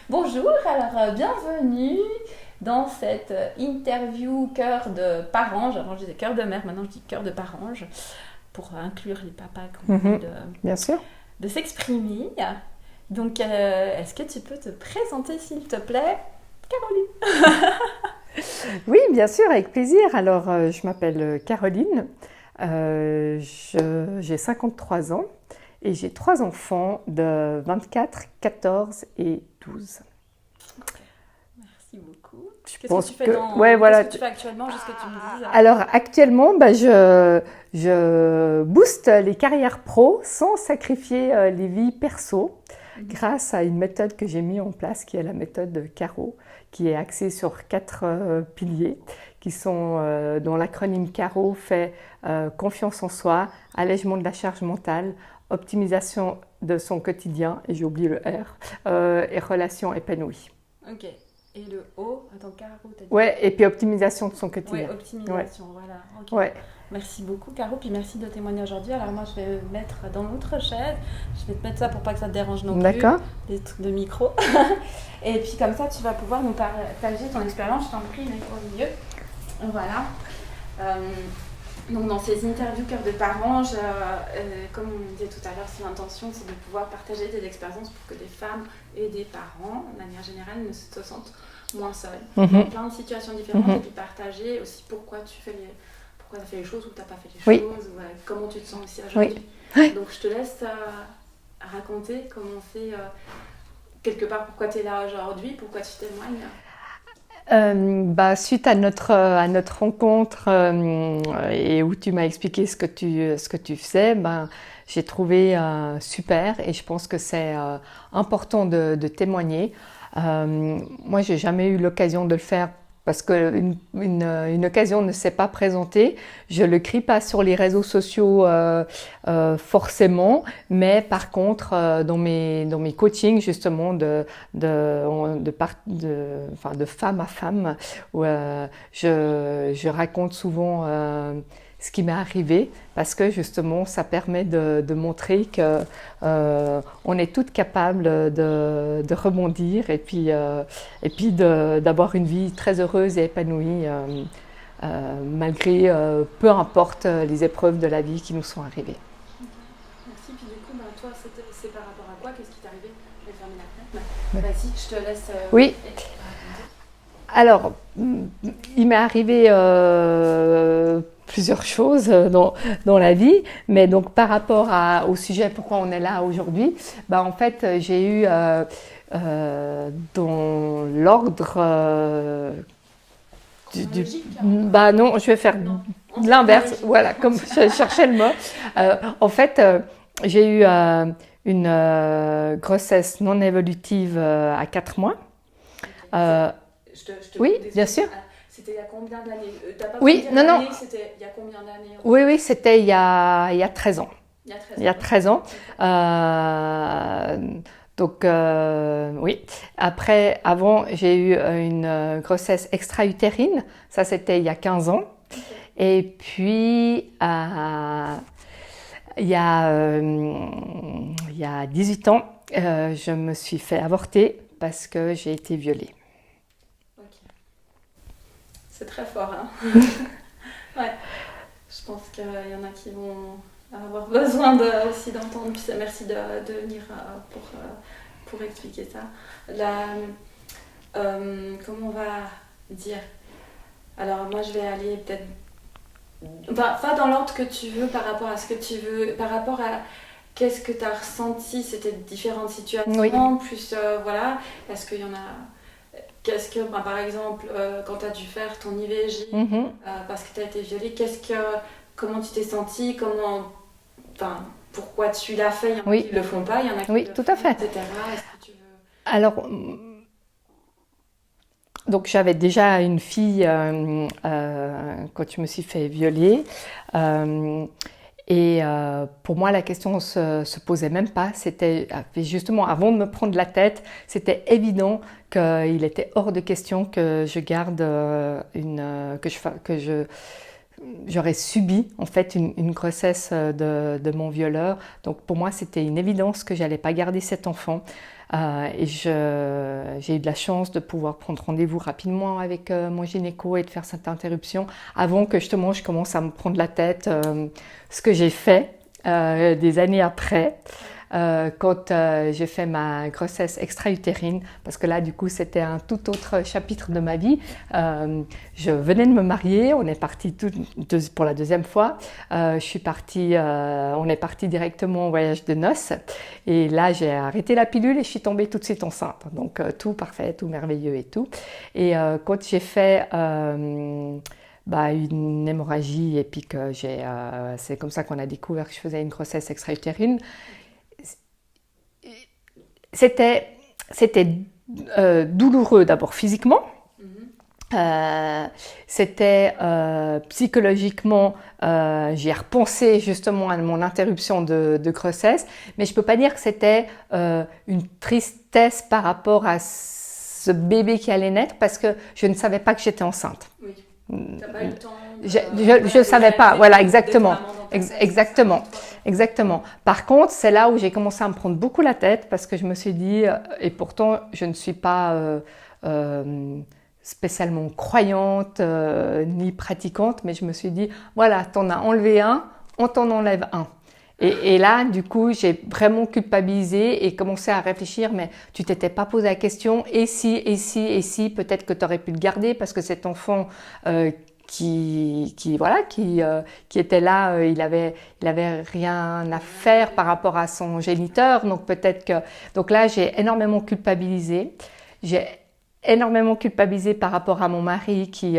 Bonjour, alors bienvenue dans cette interview cœur de parange. Avant je disais cœur de mère, maintenant je dis cœur de parange pour inclure les papas qui ont envie Bien sûr. de s'exprimer. Donc est-ce que tu peux te présenter s'il te plaît, Caroline? Oui, bien sûr, avec plaisir. Alors, je m'appelle Caroline, j'ai 53 ans et j'ai 3 enfants de 24, 14 et 12. Merci beaucoup. Je pense que tu fais ouais, voilà. Qu'est-ce que tu fais actuellement, juste que tu me dises? Alors, actuellement, je booste les carrières pro sans sacrifier les vies perso grâce à une méthode que j'ai mise en place qui est la méthode CARO, qui est axée sur 4 piliers qui sont, dont l'acronyme CARO fait confiance en soi, allègement de la charge mentale, optimisation de son quotidien, et j'ai oublié le R, et relations épanouies. Ok. Et le O, attends, Caro, t'as dit? Ouais, et puis optimisation de son quotidien. Ouais, optimisation, voilà. Ok. Ouais. Merci beaucoup, Caro, puis merci de témoigner aujourd'hui. Alors moi, je vais me mettre dans l'autre chaise. Je vais te mettre ça pour pas que ça te dérange non plus. D'accord. Des trucs de micro. Et puis comme ça, tu vas pouvoir nous partager ton expérience. Je t'en prie, mets au milieu. Voilà. Donc dans ces interviews cœur de parents, comme on disait tout à l'heure, c'est l'intention, c'est de pouvoir partager des expériences pour que des femmes et des parents, de manière générale, ne se sentent moins seuls. Dans plein de situations différentes, et puis partager aussi pourquoi tu as fait les choses ou tu n'as pas fait les choses, ou comment tu te sens aussi aujourd'hui. Donc je te laisse raconter comment c'est quelque part pourquoi tu es là aujourd'hui, pourquoi tu témoignes. Suite à notre rencontre et où tu m'as expliqué ce que tu faisais, j'ai trouvé super, et je pense que c'est important de témoigner. Moi, j'ai jamais eu l'occasion de le faire parce qu'une une occasion ne s'est pas présentée. Je le crie pas sur les réseaux sociaux forcément, mais par contre dans mes coachings justement de femme à femme, où je raconte souvent ce qui m'est arrivé, parce que justement ça permet de montrer que on est toutes capables de rebondir, et puis d'avoir une vie très heureuse et épanouie malgré peu importe les épreuves de la vie qui nous sont arrivées. Merci. Puis du coup, toi, c'est par rapport à quoi? Qu'est-ce qui t'est arrivé? Je vais fermer la fenêtre. Vas-y, je te laisse. Oui. Alors, il m'est arrivé plusieurs choses dans la vie, mais donc par rapport au sujet pourquoi on est là aujourd'hui, en fait j'ai eu dans l'ordre non, je vais faire l'inverse, voilà, comme je cherchais le mot. En fait, j'ai eu une grossesse non évolutive à 4 mois. Oui, bien sûr. C'était il y a combien d'années? Oui, non. C'était il y a combien d'années? Oui, c'était il y a 13 ans. Il y a 13 ans. Donc, oui. Après, avant, j'ai eu une grossesse extra-utérine. Ça, c'était il y a 15 ans. Okay. Et puis, il y a 18 ans, je me suis fait avorter parce que j'ai été violée. C'est très fort, hein. Ouais. Je pense qu'il y en a qui vont avoir besoin aussi d'entendre. Puis merci de venir pour expliquer ça. Comment on va dire? Alors moi je vais aller peut-être... pas dans l'ordre que tu veux, par rapport à ce que tu veux, par rapport à qu'est-ce que tu as ressenti, c'était différentes situations, plus voilà, est-ce qu'il y en a... Qu'est-ce que, par exemple, quand tu as dû faire ton IVG parce que tu as été violée, comment tu t'es sentie, pourquoi tu l'as fait? Il y en a qui ne le font pas, il y en a qui le font, etc. Est-ce que tu veux... Alors, donc j'avais déjà une fille quand je me suis fait violer. Et pour moi, la question se posait même pas. C'était justement avant de me prendre la tête, c'était évident qu'il était hors de question que je garde j'aurais subi en fait une grossesse de mon violeur. Donc pour moi, c'était une évidence que j'allais pas garder cet enfant. Et j'ai eu de la chance de pouvoir prendre rendez-vous rapidement avec mon gynéco et de faire cette interruption avant que justement je commence à me prendre la tête, ce que j'ai fait des années après. Quand j'ai fait ma grossesse extra-utérine, parce que là du coup c'était un tout autre chapitre de ma vie. Je venais de me marier, on est parti pour la deuxième fois. On est parti directement au voyage de noces et là j'ai arrêté la pilule et je suis tombée tout de suite enceinte. Donc tout parfait, tout merveilleux et tout. Et quand j'ai fait une hémorragie et puis que c'est comme ça qu'on a découvert que je faisais une grossesse extra-utérine. C'était douloureux d'abord physiquement, c'était psychologiquement, j'y ai repensé justement à mon interruption de grossesse, mais je peux pas dire que c'était une tristesse par rapport à ce bébé qui allait naître parce que je ne savais pas que j'étais enceinte. Oui. T'as pas eu le temps je savais pas, voilà, exactement. Exactement. Par contre, c'est là où j'ai commencé à me prendre beaucoup la tête parce que je me suis dit, et pourtant je ne suis pas spécialement croyante ni pratiquante, mais je me suis dit, voilà, t'en as enlevé un, on t'en enlève un. Et là, du coup, j'ai vraiment culpabilisé et commencé à réfléchir, mais tu t'étais pas posé la question, et si, peut-être que tu aurais pu le garder parce que cet enfant qui était là, il avait rien à faire par rapport à son géniteur, donc là j'ai énormément culpabilisé. J'ai énormément culpabilisé par rapport à mon mari qui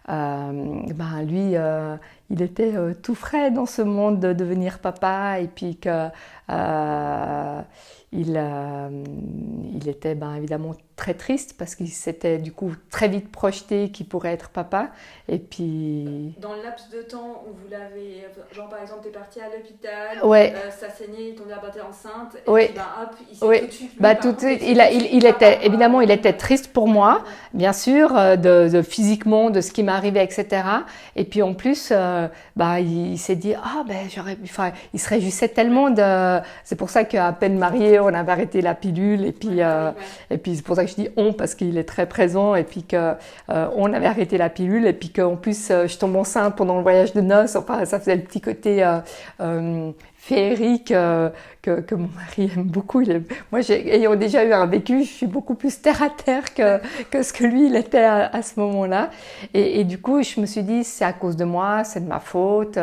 lui il était tout frais dans ce monde de devenir papa et puis que il était évidemment très triste parce qu'il s'était du coup très vite projeté qu'il pourrait être papa. Et puis dans le laps de temps où vous l'avez, genre par exemple t'es partie à l'hôpital, ouais. Ça saignait, ton mère t'es enceinte, et ouais. puis hop, il s'est tout de suite tout de suite, il était triste pour moi, bien sûr, de physiquement, de ce qui m'arrivait, etc. Et puis en plus, il s'est dit il se réjouissait tellement c'est pour ça qu'à peine marié, on avait arrêté la pilule et puis c'est pour ça que je dis on parce qu'il est très présent et puis que on avait arrêté la pilule et puis qu'en plus je tombe enceinte pendant le voyage de noces. Enfin, ça faisait le petit côté féerique que mon mari aime beaucoup. Moi, ayant déjà eu un vécu, je suis beaucoup plus terre à terre que ce que lui il était à ce moment-là. Et du coup, je me suis dit c'est à cause de moi, c'est de ma faute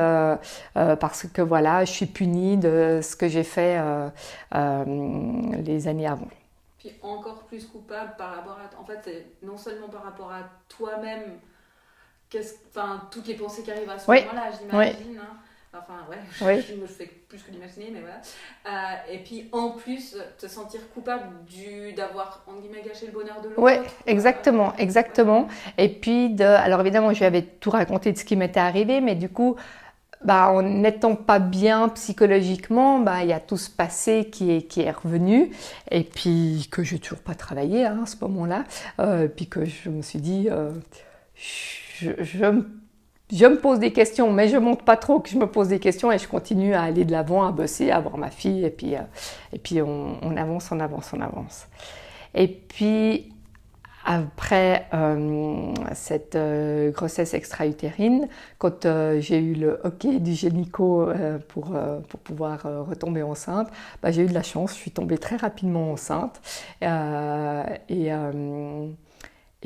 parce que voilà, je suis punie de ce que j'ai fait les années avant. Puis encore plus coupable par rapport à... En fait, c'est non seulement par rapport à toi-même, toutes les pensées qui arrivent à ce moment-là, j'imagine. Hein. Enfin, je fais plus que d'imaginer, mais voilà. Et puis, en plus, te sentir coupable d'avoir, en guillemets, gâché le bonheur de l'autre. Oui, exactement. Et puis, alors évidemment, je lui avais tout raconté de ce qui m'était arrivé, mais du coup... en n'étant pas bien psychologiquement, il y a tout ce passé qui est revenu et puis que j'ai toujours pas travaillé à ce moment-là. Puis que je me suis dit, je me pose des questions, mais je montre pas trop que je me pose des questions et je continue à aller de l'avant, à bosser, à voir ma fille et puis on avance. Et puis après cette grossesse extra-utérine, quand j'ai eu le OK du gynéco pour pouvoir retomber enceinte, j'ai eu de la chance, je suis tombée très rapidement enceinte.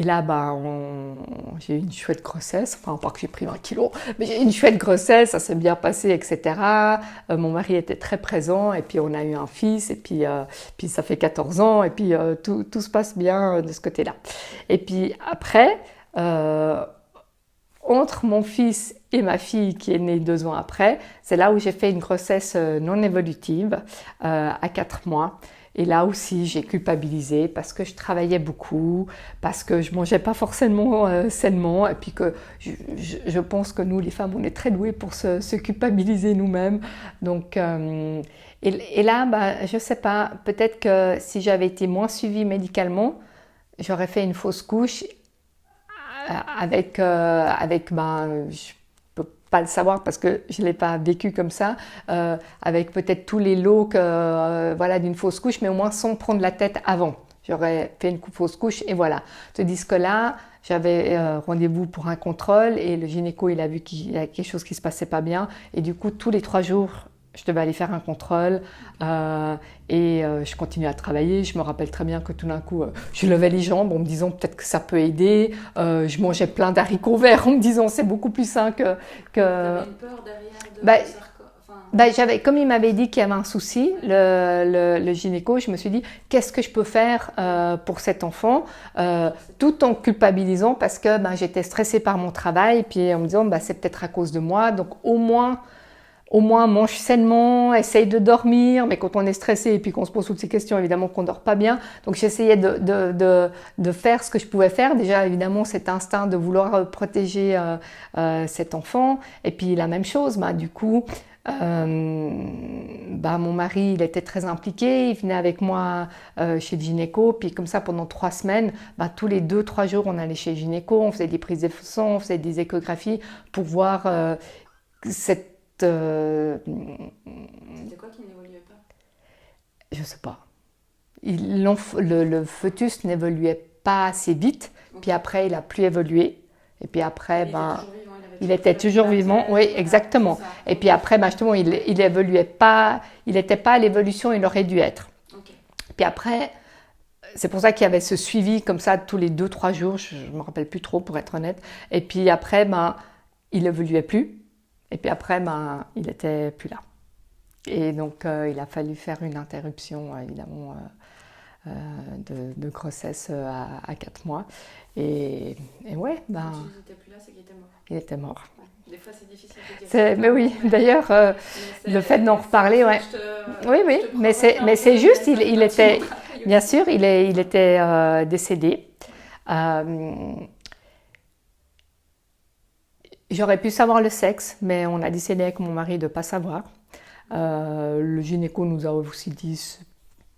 Et là, j'ai eu une chouette grossesse, enfin pas que j'ai pris 20 kilos, mais j'ai eu une chouette grossesse, ça s'est bien passé, etc. Mon mari était très présent et puis on a eu un fils et puis ça fait 14 ans et puis tout se passe bien de ce côté-là. Et puis après, entre mon fils et ma fille qui est née 2 ans après, c'est là où j'ai fait une grossesse non évolutive à 4 mois. Et là aussi, j'ai culpabilisé parce que je travaillais beaucoup, parce que je mangeais pas forcément sainement, et puis que je pense que nous, les femmes, on est très douées pour se culpabiliser nous-mêmes. Donc, et là, je sais pas, peut-être que si j'avais été moins suivie médicalement, j'aurais fait une fausse couche avec pas le savoir parce que je ne l'ai pas vécu comme ça, avec peut-être tous les lots voilà, d'une fausse couche, mais au moins sans prendre la tête avant. J'aurais fait une fausse couche et voilà. Tandis que là, j'avais rendez-vous pour un contrôle et le gynéco, il a vu qu'il y a quelque chose qui ne se passait pas bien. Et du coup, tous les 3 jours, je devais aller faire un contrôle je continuais à travailler. Je me rappelle très bien que tout d'un coup, je levais les jambes en me disant peut-être que ça peut aider. Je mangeais plein d'haricots verts en me disant c'est beaucoup plus sain que... Tu avais une peur derrière comme il m'avait dit qu'il y avait un souci, le gynéco, je me suis dit qu'est-ce que je peux faire pour cet enfant, tout en culpabilisant parce que j'étais stressée par mon travail, puis en me disant c'est peut-être à cause de moi, donc au moins mange sainement, essaye de dormir, mais quand on est stressé et puis qu'on se pose toutes ces questions, évidemment qu'on ne dort pas bien. Donc j'essayais de faire ce que je pouvais faire. Déjà, évidemment, cet instinct de vouloir protéger cet enfant. Et puis la même chose, du coup, mon mari, il était très impliqué, il venait avec moi chez le gynéco, puis comme ça pendant 3 semaines, tous les 2-3 jours, on allait chez le gynéco, on faisait des prises de sang, on faisait des échographies pour voir cette... C'était quoi qui n'évoluait pas? Je sais pas. Le fœtus n'évoluait pas assez vite, puis après il a plus évolué, et puis après il était toujours vivant, oui, exactement. Et puis après, justement, il évoluait pas, il n'était pas à l'évolution, il aurait dû être. Okay. Puis après, c'est pour ça qu'il y avait ce suivi comme ça tous les 2-3 jours, je ne me rappelle plus trop pour être honnête. Et puis après, il évoluait plus. Et puis après, il n'était plus là. Et donc, il a fallu faire une interruption, évidemment, de grossesse à 4 mois. Et ouais, Quand il n'était plus là, c'est qu'il était mort. Il était mort. Ouais. Des fois, c'est difficile de dire. Mais oui, d'ailleurs, le fait d'en reparler, ouais. Oui, mais c'est juste, il était, bien sûr, il était décédé. J'aurais pu savoir le sexe, mais on a décidé avec mon mari de ne pas savoir. Le gynéco nous a aussi dit,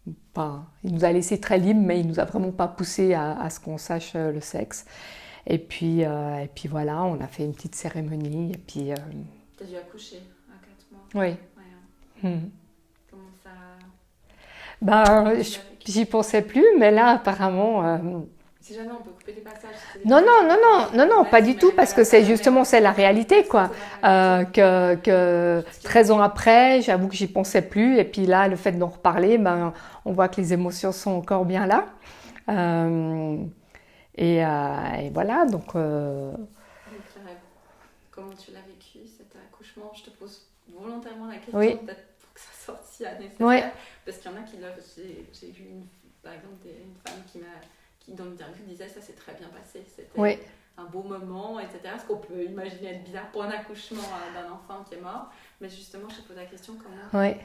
il nous a laissé très libre, mais il ne nous a vraiment pas poussé à ce qu'on sache le sexe. Et puis voilà, on a fait une petite cérémonie. Tu as dû accoucher à 4 mois. Oui. Ouais. Comment ça... J'y pensais plus, mais là, apparemment... Si jamais on peut couper des passages. Non, pas du tout, parce que c'est la réalité, quoi. Que 13 ans après, j'avoue que j'y pensais plus, et puis là, le fait d'en reparler, on voit que les émotions sont encore bien là. Et voilà, donc... Comment tu l'as vécu, cet accouchement? Je te pose volontairement la question, peut-être pour que ça sorte si nécessaire, parce qu'il y en a qui j'ai vu par exemple une femme qui dans l'interview disait ça s'est très bien passé, c'était un beau moment, etc. Ce qu'on peut imaginer être bizarre pour un accouchement d'un enfant qui est mort, mais justement je te pose la question comment... Oui.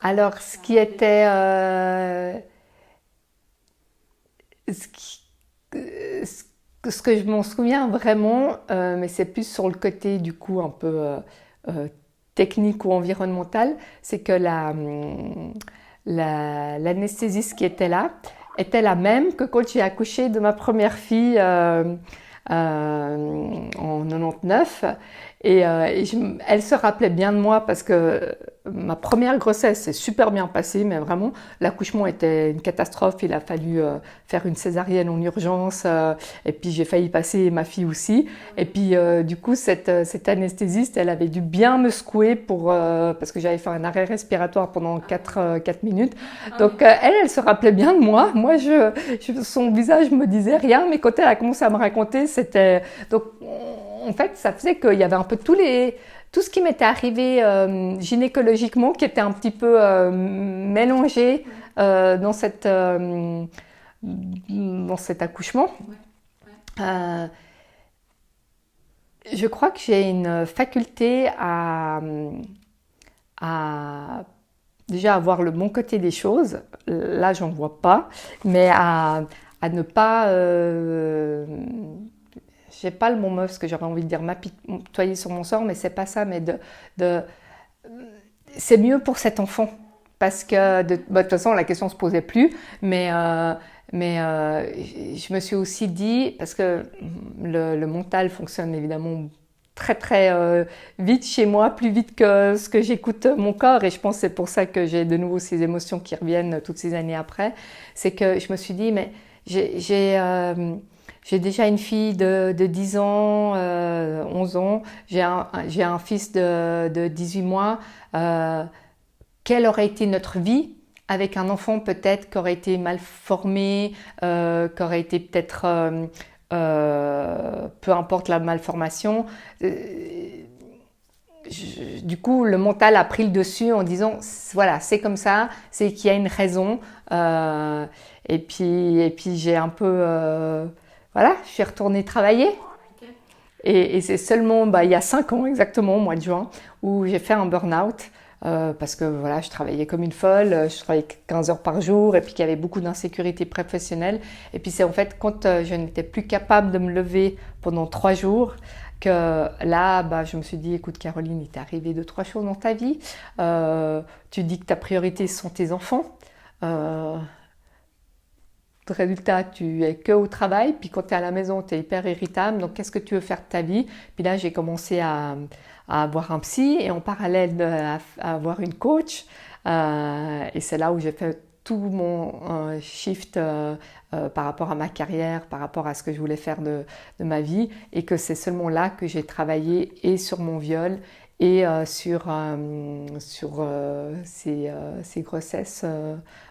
Alors ce qui était... ce que je m'en souviens vraiment, mais c'est plus sur le côté du coup un peu technique ou environnemental, c'est que l'anesthésiste qui était là était la même que quand j'ai accouché de ma première fille en 99. Et elle se rappelait bien de moi parce que ma première grossesse s'est super bien passée, mais vraiment, l'accouchement était une catastrophe. Il a fallu faire une césarienne en urgence et puis j'ai failli passer ma fille aussi. Et puis du coup, cette anesthésiste, elle avait dû bien me secouer parce que j'avais fait un arrêt respiratoire pendant 4 minutes. Donc elle se rappelait bien de moi. Moi, son visage me disait rien, mais quand elle a commencé à me raconter, c'était... Donc, en fait, ça faisait qu'il y avait un peu tout ce qui m'était arrivé gynécologiquement qui était un petit peu mélangé dans cet accouchement. Je crois que j'ai une faculté à déjà avoir le bon côté des choses. Là, j'en vois pas, mais à ne pas... j'ai pas le bon mot, parce que j'aurais envie de dire m'apitoyer sur mon sort, mais c'est pas ça, mais c'est mieux pour cet enfant, parce que de toute façon la question se posait plus, mais je me suis aussi dit, parce que le mental fonctionne évidemment très très vite chez moi, plus vite que ce que j'écoute mon corps. Et je pense que c'est pour ça que j'ai de nouveau ces émotions qui reviennent toutes ces années après. C'est que je me suis dit, mais j'ai déjà une fille de 10 ans, 11 ans. J'ai un fils de 18 mois. Quelle aurait été notre vie avec un enfant peut-être qui aurait été mal formé, qui aurait été peut-être, peu importe la malformation. Du coup, le mental a pris le dessus en disant, voilà, c'est comme ça, c'est qu'il y a une raison. Et puis j'ai un peu, voilà, je suis retournée travailler. Et c'est seulement, il y a 5 ans exactement, au mois de juin, où j'ai fait un burn-out. Parce que voilà, je travaillais comme une folle, je travaillais 15 heures par jour et puis qu'il y avait beaucoup d'insécurité professionnelle. Et puis c'est en fait quand je n'étais plus capable de me lever pendant 3 jours que là, je me suis dit, écoute Caroline, il t'est arrivé 2-3 choses dans ta vie. Tu dis que ta priorité sont tes enfants. Résultat, tu es que au travail, puis quand tu es à la maison, tu es hyper irritable, donc qu'est-ce que tu veux faire de ta vie? Puis là, j'ai commencé à avoir un psy et en parallèle à avoir une coach. Et c'est là où j'ai fait tout mon shift par rapport à ma carrière, par rapport à ce que je voulais faire de ma vie, et que c'est seulement là que j'ai travaillé et sur mon viol et sur ces grossesses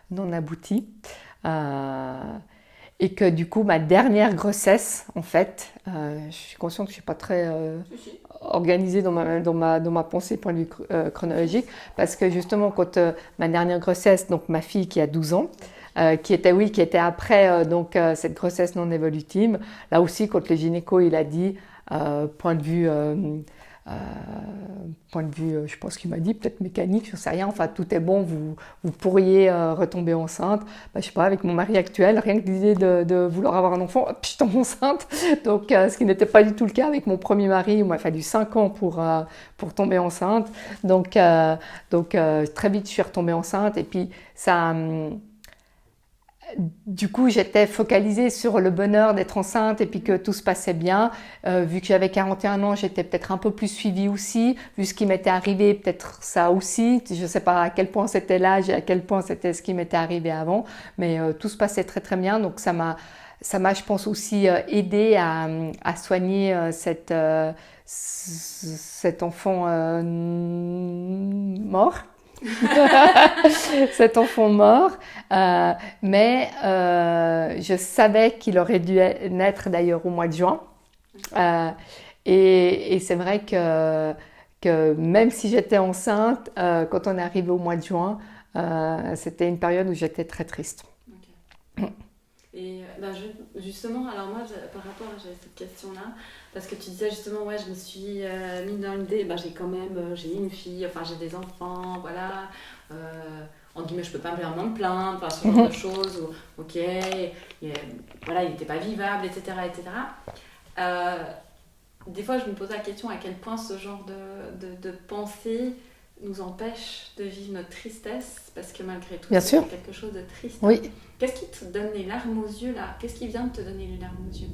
non abouties. Et que du coup, ma dernière grossesse, en fait, je suis consciente que je ne suis pas très organisée dans ma pensée point de vue chronologique, parce que justement, quand ma dernière grossesse, donc ma fille qui a 12 ans, qui était après cette grossesse non évolutive, là aussi, quand le gynéco il a dit, point de vue, je pense qu'il m'a dit, peut-être mécanique, je ne sais rien, enfin tout est bon, vous pourriez retomber enceinte. Je sais pas, avec mon mari actuel, rien que l'idée de vouloir avoir un enfant, hop, je tombe enceinte. Donc ce qui n'était pas du tout le cas avec mon premier mari, il m'a fallu 5 ans pour tomber enceinte. Donc très vite je suis retombée enceinte et puis ça... Du coup, j'étais focalisée sur le bonheur d'être enceinte et puis que tout se passait bien. Vu que j'avais 41 ans, j'étais peut-être un peu plus suivie aussi. Vu ce qui m'était arrivé, peut-être ça aussi. Je ne sais pas à quel point c'était l'âge et à quel point c'était ce qui m'était arrivé avant. Mais tout se passait très très bien. Donc ça m'a, je pense, aussi aidé à soigner cet enfant mort. Cet enfant mort, mais je savais qu'il aurait dû naître d'ailleurs au mois de juin. Et c'est vrai que même si j'étais enceinte, quand on est arrivé au mois de juin, c'était une période où j'étais très triste. Okay. Et justement, alors moi, par rapport à cette question-là, parce que tu disais justement, ouais, je me suis mise dans l'idée, j'ai une fille, enfin j'ai des enfants, voilà, en guillemets, je peux pas vraiment me plaindre, enfin ce genre de choses, où, ok, voilà, il n'était pas vivable, etc., etc. Des fois, je me pose la question à quel point ce genre de pensée nous empêche de vivre notre tristesse, parce que malgré tout, c'est quelque chose de triste. Oui. Qu'est-ce qui te donne les larmes aux yeux là? Qu'est-ce qui vient de te donner les larmes aux yeux?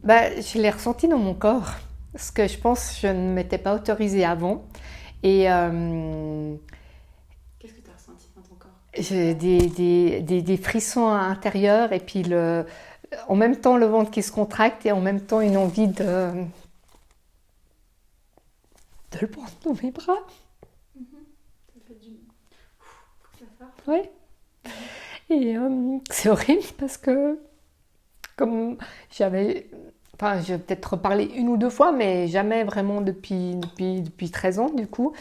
Je l'ai ressenti dans mon corps, ce que je pense je ne m'étais pas autorisée avant. Et qu'est-ce que tu as ressenti dans ton corps? J'ai des frissons à l'intérieur et puis en même temps le ventre qui se contracte et en même temps une envie de le prendre dans mes bras. Ça fait du... Oui. Et c'est horrible parce que comme je vais peut-être reparlé 1 ou 2 fois, mais jamais vraiment depuis 13 ans du coup.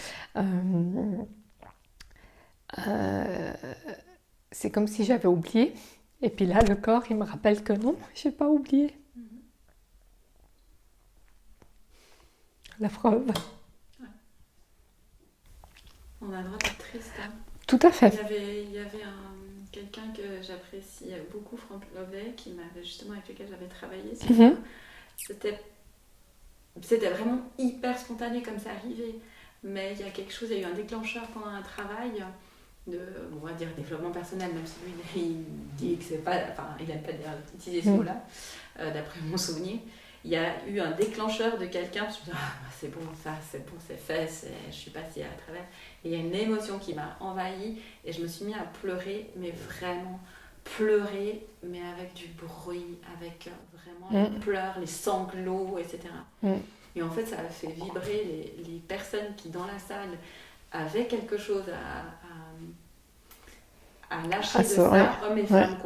C'est comme si j'avais oublié. Et puis là, le corps, il me rappelle que non, je n'ai pas oublié. La preuve. Ouais. On a le droit d'être triste. Hein. Tout à fait. Il y avait quelqu'un que j'apprécie beaucoup, Franck Lovey, avec lequel j'avais travaillé. C'était vraiment hyper spontané comme ça arrivait. Mais il y a eu un déclencheur pendant un travail on va dire développement personnel, même si lui il dit que c'est pas, enfin il n'aime pas utiliser ce mot-là, d'après mon souvenir. il y a eu un déclencheur de quelqu'un, je me suis dit, c'est bon, c'est fait, je suis passée à travers. Et il y a une émotion qui m'a envahie et je me suis mis à pleurer, mais vraiment pleurer, mais avec du bruit, avec vraiment les pleurs, les sanglots, etc. Et en fait, ça a fait vibrer les personnes qui, dans la salle, avaient quelque chose à lâcher de ça, hommes et femmes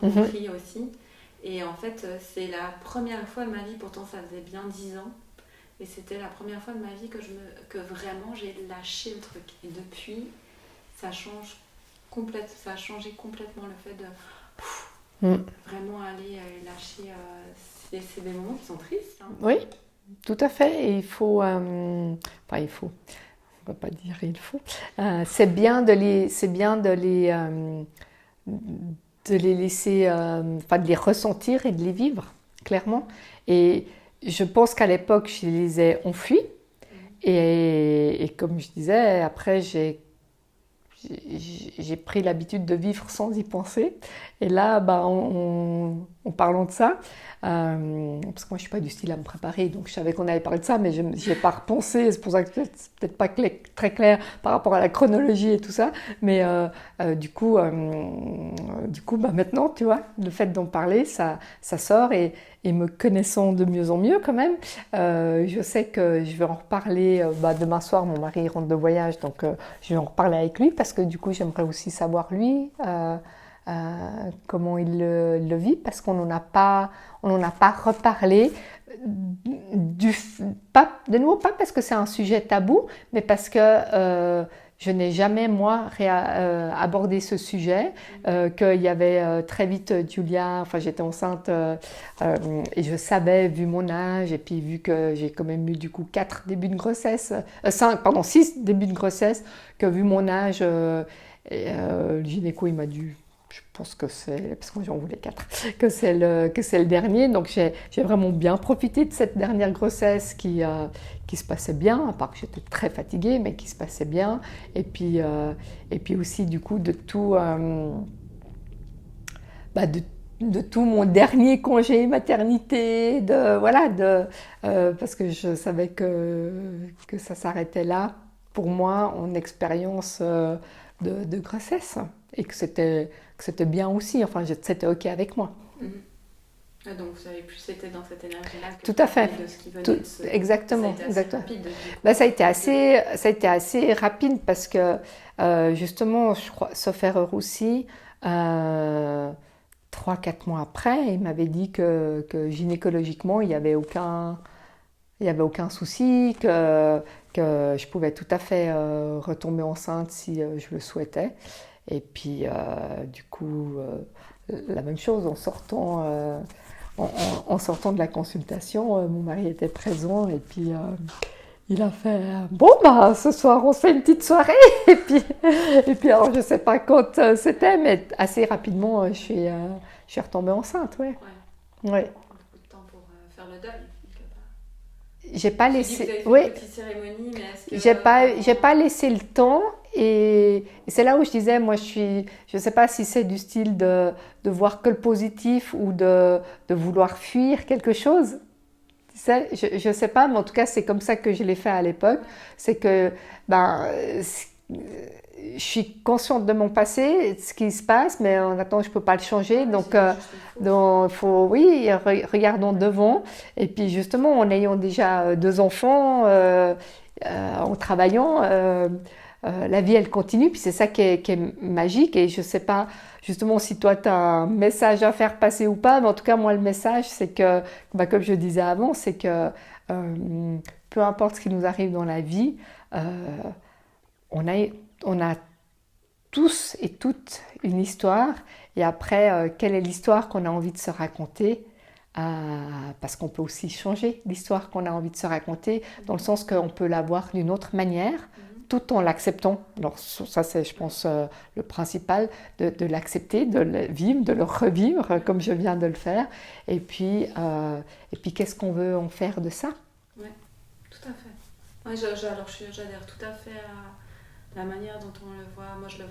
compris aussi. Et en fait, c'est la première fois de ma vie, pourtant ça faisait bien 10 ans, et c'était la première fois de ma vie que vraiment j'ai lâché le truc. Et depuis, ça a changé complètement le fait de vraiment aller lâcher. C'est des moments qui sont tristes. Hein. Oui, tout à fait. Et il faut, on va pas dire il faut. C'est bien de les laisser, de les ressentir et de les vivre, clairement. Et je pense qu'à l'époque, je les ai enfuis. Et comme je disais, après, j'ai pris l'habitude de vivre sans y penser. Et là, en parlant de ça, parce que moi je suis pas du style à me préparer, donc je savais qu'on allait parler de ça, mais je n'ai pas repensé, c'est pour ça que c'est peut-être pas très clair par rapport à la chronologie et tout ça, mais du coup maintenant, tu vois, le fait d'en parler, ça sort, et me connaissant de mieux en mieux quand même, je sais que je vais en reparler demain soir. Mon mari rentre de voyage, donc je vais en reparler avec lui, parce que du coup j'aimerais aussi savoir lui comment il le vit, parce qu'on n'en a pas reparlé, de nouveau, pas parce que c'est un sujet tabou, mais parce que je n'ai jamais, moi, abordé ce sujet, qu'il y avait très vite Julia, j'étais enceinte, et je savais, vu mon âge, et puis vu que j'ai quand même eu du coup 6 débuts de grossesse, que vu mon âge, le gynéco, il m'a dit, je pense que c'est, parce que j'en voulais 4, que c'est le dernier. Donc j'ai vraiment bien profité de cette dernière grossesse qui se passait bien, à part que j'étais très fatiguée, mais qui se passait bien. Et puis aussi du coup de tout, de tout mon dernier congé maternité, parce que je savais que ça s'arrêtait là pour moi en expérience de grossesse, et que c'était bien aussi, c'était ok avec moi. Donc vous savez plus, c'était dans cette énergie-là que tout à fait, de ce qui venait exactement. Ça a été assez rapide. Ça a été assez rapide, parce que justement, je crois, sauf erreur aussi, 3-4 mois après, il m'avait dit que gynécologiquement il n'y avait aucun souci, que je pouvais tout à fait retomber enceinte si je le souhaitais. Et puis, du coup, la même chose, en sortant de la consultation, mon mari était présent, et puis il a fait ce soir on se fait une petite soirée. Et puis alors, je ne sais pas quand c'était, mais assez rapidement, je suis retombée enceinte. Ouais. Beaucoup de temps pour faire le deuil. J'ai pas laissé. Une petite cérémonie, mais est-ce que j'ai pas laissé le temps, et c'est là où je disais, moi je sais pas si c'est du style de voir que le positif, ou de vouloir fuir quelque chose. Je sais pas, mais en tout cas c'est comme ça que je l'ai fait à l'époque. C'est que je suis consciente de mon passé, de ce qui se passe, mais en attendant, je ne peux pas le changer. Donc, regardons devant. Et puis, justement, en ayant déjà 2 enfants, en travaillant, la vie, elle continue. Puis, c'est ça qui est magique. Et je ne sais pas, justement, si toi, tu as un message à faire passer ou pas. Mais en tout cas, moi, le message, c'est que, comme je disais avant, c'est que peu importe ce qui nous arrive dans la vie, on a tous et toutes une histoire, et après, quelle est l'histoire qu'on a envie de se raconter, parce qu'on peut aussi changer l'histoire qu'on a envie de se raconter, dans le sens qu'on peut la voir d'une autre manière, tout en l'acceptant. Alors ça, c'est, je pense, le principal, de l'accepter, de le vivre, de le revivre, comme je viens de le faire, et puis qu'est-ce qu'on veut en faire de ça? Oui, tout à fait. Ouais, j'adhère tout à fait à la manière dont on le voit. Moi, je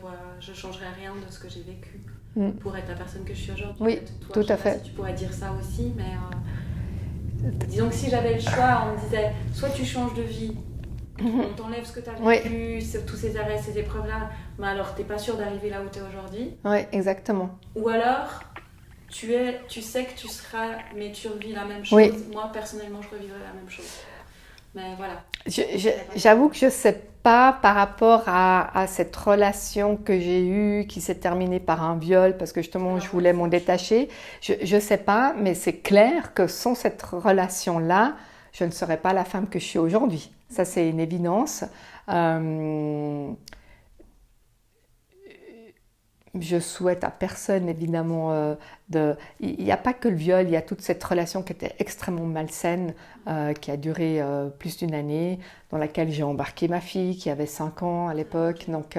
ne changerai rien de ce que j'ai vécu pour être la personne que je suis aujourd'hui. Oui, toi, tout à fait. Si tu pourrais dire ça aussi, mais disons que si j'avais le choix, on me disait soit tu changes de vie, on t'enlève ce que tu as vécu, tous ces arrêts, ces épreuves-là, mais alors t'es pas sûr d'arriver là où tu es aujourd'hui. Oui, exactement. Ou alors, tu sais que tu seras, mais tu revis la même chose. Oui. Moi, personnellement, je revivrai la même chose. Mais voilà. J'avoue que je ne sais pas par rapport à cette relation que j'ai eue, qui s'est terminée par un viol, parce que justement, je voulais m'en détacher. Je ne sais pas, mais c'est clair que sans cette relation-là, je ne serais pas la femme que je suis aujourd'hui. Ça, c'est une évidence. Je souhaite à personne, évidemment, il n'y a pas que le viol, il y a toute cette relation qui était extrêmement malsaine, qui a duré plus d'1 année, dans laquelle j'ai embarqué ma fille, qui avait 5 ans à l'époque. Donc,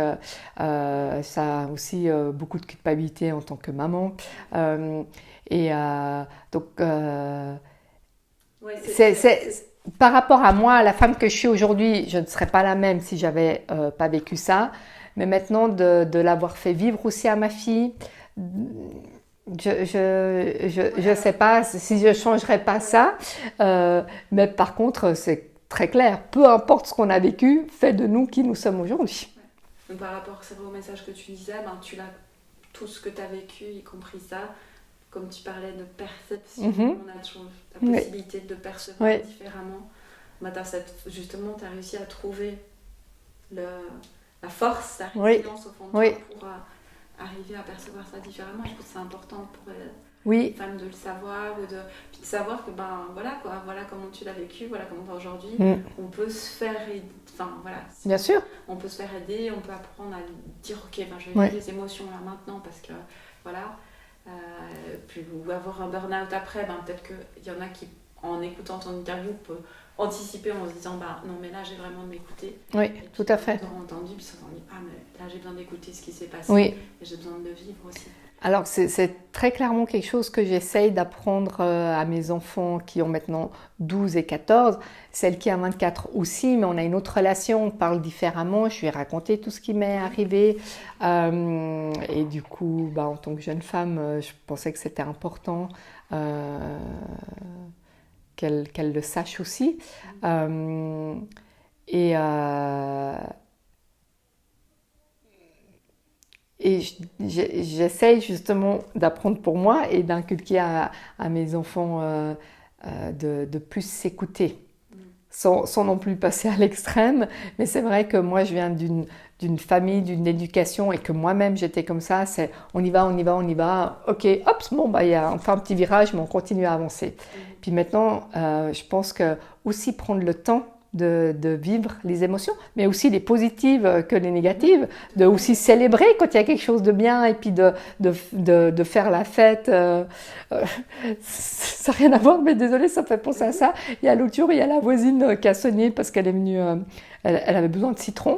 ça a aussi beaucoup de culpabilité en tant que maman. Par rapport à moi, la femme que je suis aujourd'hui, je ne serais pas la même si j'avais pas vécu ça. Mais maintenant, de l'avoir fait vivre aussi à ma fille, je sais pas si je changerais pas ça. Mais par contre, c'est très clair. Peu importe ce qu'on a vécu, fait de nous qui nous sommes aujourd'hui. Donc, par rapport au message que tu disais, tu l'as, tout ce que tu as vécu, y compris ça. Comme tu parlais de perception, on a toujours la possibilité de percevoir différemment. Justement, tu as réussi à trouver la force, la résilience au fond de toi pour arriver à percevoir ça différemment. Je trouve que c'est important pour les femmes de le savoir, puis de savoir que voilà comment tu l'as vécu, voilà comment tu es aujourd'hui. On peut se faire aider, bien sûr. On peut se faire aider, on peut apprendre à dire ok, je vais vivre les émotions là maintenant parce que voilà. Ou avoir un burn-out après, peut-être qu'il y en a qui, en écoutant ton interview, peuvent anticiper en se disant non mais là j'ai vraiment d'écouter. Oui, tout à fait. Ils auront entendu, puis ils se sont dit mais là j'ai besoin d'écouter ce qui s'est passé et j'ai besoin de le vivre aussi. Alors c'est très clairement quelque chose que j'essaye d'apprendre à mes enfants qui ont maintenant 12 et 14, celle qui a 24 aussi, mais on a une autre relation, on parle différemment, je lui ai raconté tout ce qui m'est arrivé et du coup en tant que jeune femme, je pensais que c'était important qu'elle le sache aussi Et j'essaye justement d'apprendre pour moi et d'inculquer à mes enfants de plus s'écouter, sans non plus passer à l'extrême. Mais c'est vrai que moi, je viens d'une famille, d'une éducation et que moi-même, j'étais comme ça. C'est on y va. Ok, hop, on fait un petit virage, mais on continue à avancer. Puis maintenant, je pense que aussi prendre le temps de vivre les émotions, mais aussi les positives que les négatives, de aussi célébrer quand il y a quelque chose de bien et puis de faire la fête. Ça n'a rien à voir, mais désolée, ça me fait penser à ça. Il y a l'autre jour, il y a la voisine qui a sonné parce qu'elle est venue, elle avait besoin de citron.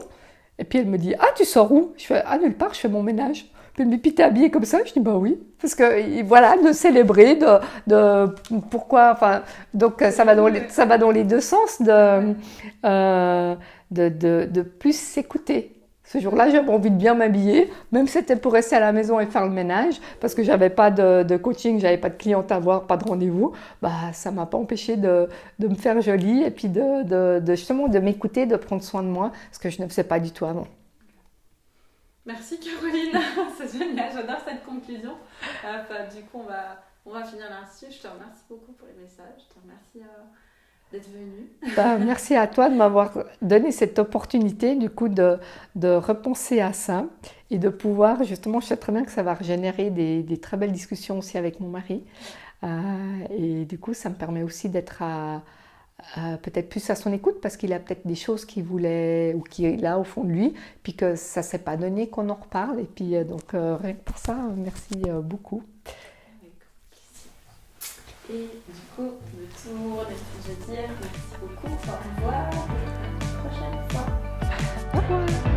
Et puis elle me dit « Ah, tu sors où ?» Je fais « Ah, nulle part, je fais mon ménage. » Puis elle me dit « Puis t'es habillée comme ça ?» Je dis « Bah oui. » Parce que voilà, de célébrer, pourquoi, donc ça va dans les deux sens, de plus s'écouter. Ce jour-là, j'avais envie de bien m'habiller, même si c'était pour rester à la maison et faire le ménage, parce que j'avais pas de coaching, j'avais pas de cliente à voir, pas de rendez-vous. Ça m'a pas empêché de me faire jolie et puis justement de m'écouter, de prendre soin de moi, ce que je ne faisais pas du tout avant. Merci Caroline, c'est génial, j'adore cette conclusion. Du coup, on va finir là-dessus. Je te remercie beaucoup pour les messages, je te remercie d'être venue. Merci à toi de m'avoir donné cette opportunité du coup de repenser à ça et de pouvoir, justement, je sais très bien que ça va générer des très belles discussions aussi avec mon mari. Et du coup, ça me permet aussi d'être peut-être plus à son écoute parce qu'il a peut-être des choses qu'il voulait ou qui est là au fond de lui, puis que ça ne s'est pas donné qu'on en reparle. Et puis donc rien que pour ça, merci beaucoup. Et du coup, le tour des sujets dire merci beaucoup, au revoir, à la prochaine fois. Au revoir.